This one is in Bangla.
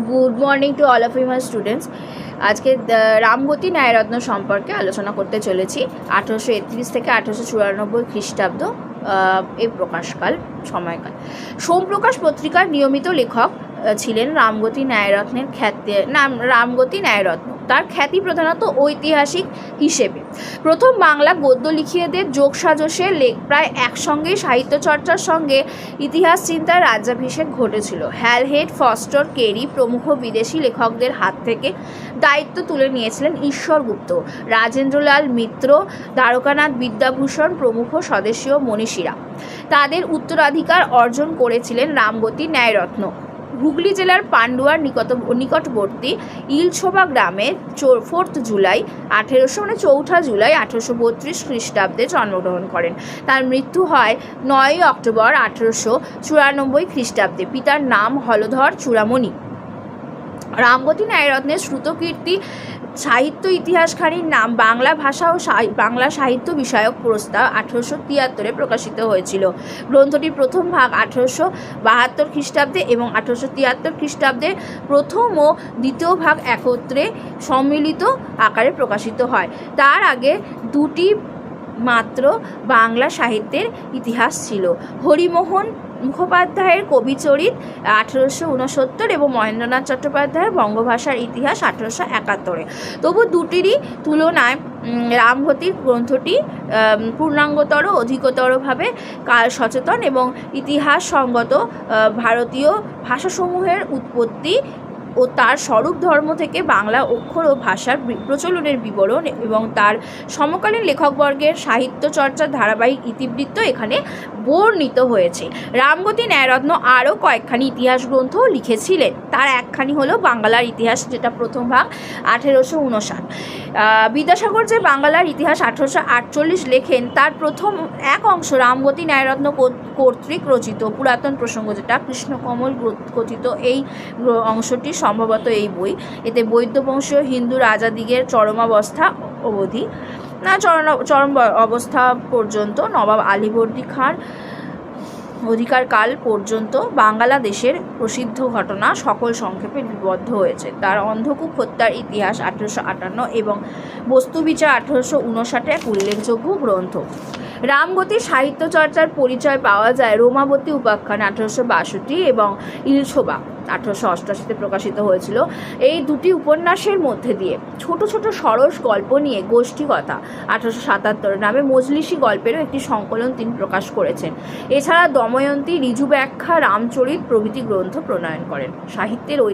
Good morning to all of you my students. আজকে রামগতি ন্যায়রত্ন সম্পর্কে আলোচনা করতে চলেছি। 1831 থেকে 1894 খ্রিস্টাব্দ এই প্রকাশকাল সময়কাল। সোমপ্রকাশ পত্রিকার নিয়মিত লেখক ছিলেন রামগতি ন্যায়রত্নের রামগতি ন্যায়রত্ন। তার খ্যাতি প্রধানত ঐতিহাসিক হিসেবে। প্রথম বাংলা গদ্য লিখিয়েদের যোগসাজশে প্রায় একসঙ্গেই সাহিত্য চর্চার সঙ্গে ইতিহাস চিন্তার রাজ্যাভিষেক ঘটেছিল। হ্যালহেড, ফস্টার, কেরি প্রমুখ বিদেশি লেখকদের হাত থেকে দায়িত্ব তুলে নিয়েছিলেন ঈশ্বর গুপ্ত, রাজেন্দ্রলাল মিত্র, দ্বারকানাথ বিদ্যাভূষণ প্রমুখ স্বদেশীয় মনীষীরা। তাদের উত্তরাধিকার অর্জন করেছিলেন রামগতি ন্যায়রত্ন। হুগলি জেলার পান্ডুয়ার নিকটবর্তী ইলছোবা গ্রামে 4 জুলাই 1832 খ্রিস্টাব্দে জন্মগ্রহণ করেন। তার মৃত্যু হয় 9 অক্টোবর 1894 খ্রিস্টাব্দে। পিতার নাম হলধর চূড়ামণি। রামগতি ন্যায়রত্নের শ্রুতকীর্তি সাহিত্য ইতিহাসখানির নাম বাংলা ভাষা ও বাংলা সাহিত্য বিষয়ক প্রস্তাব 1873 প্রকাশিত হয়েছিল। গ্রন্থটির প্রথম ভাগ 1872 খ্রিস্টাব্দে এবং 1873 খ্রিস্টাব্দে প্রথম ও দ্বিতীয় ভাগ একত্রে সম্মিলিত আকারে প্রকাশিত হয়। তার আগে দুটি মাত্র বাংলা সাহিত্যের ইতিহাস ছিল। হরিমোহন মুখোপাধ্যায়ের কবিচরিত 1869 এবং মহেন্দ্রনাথ চট্টোপাধ্যায়ের বঙ্গভাষার ইতিহাস 1871। তবু দুটিরই তুলনায় রামগতির গ্রন্থটি পূর্ণাঙ্গতর, অধিকতরভাবে কাল সচেতন এবং ইতিহাস সঙ্গত ভারতীয় ভাষাসমূহের উৎপত্তি ও তার স্বরূপ ধর্ম থেকে বাংলা অক্ষর ও ভাষার প্রচলনের বিবরণ এবং তার সমকালীন লেখকবর্গের সাহিত্য চর্চার ধারাবাহিক ইতিবৃত্ত এখানে বর্ণিত হয়েছে। রামগতি ন্যায়রত্ন আরও কয়েকখানি ইতিহাস গ্রন্থ লিখেছিলেন। তার একখানি হলো বাংলার ইতিহাস, যেটা প্রথম ভাগ 1859। বিদ্যাসাগর যে বাংলার ইতিহাস 1848 লেখেন, তার প্রথম এক অংশ রামগতি ন্যায়রত্ন কর্তৃক রচিত পুরাতন প্রসঙ্গ, যেটা কৃষ্ণকমল কথিত এই অংশটি সম্ভবত এই বই। এতে বৈদ্যবংশীয় হিন্দু রাজাদিগের চরম অবস্থা পর্যন্ত নবাব আলীবর্দী খাঁর অধিকারকাল পর্যন্ত বাংলাদেশের প্রসিদ্ধ ঘটনা সকল সংক্ষেপে লিপিবদ্ধ হয়েছে। তার অন্ধকূপ হত্যার ইতিহাস 1858 এবং বস্তুবিচার 1859 এক উল্লেখযোগ্য গ্রন্থ। রামগতির সাহিত্য চর্চার পরিচয় পাওয়া যায় রোমাবতী উপাখ্যান 1862 এবং ইলছোবা 1888 প্রকাশিত হয়েছিল। এই দুটি উপন্যাসের মধ্যে দিয়ে ছোট ছোট সরস গল্প নিয়ে গোষ্ঠীকথা 1877 নামে মজলিসি গল্পেরও একটি সংকলন তিনি প্রকাশ করেছেন। এছাড়া দময়ন্তী, ঋজু ব্যাখ্যা, রামচরিত প্রভৃতি গ্রন্থ প্রণয়ন করেন। সাহিত্যের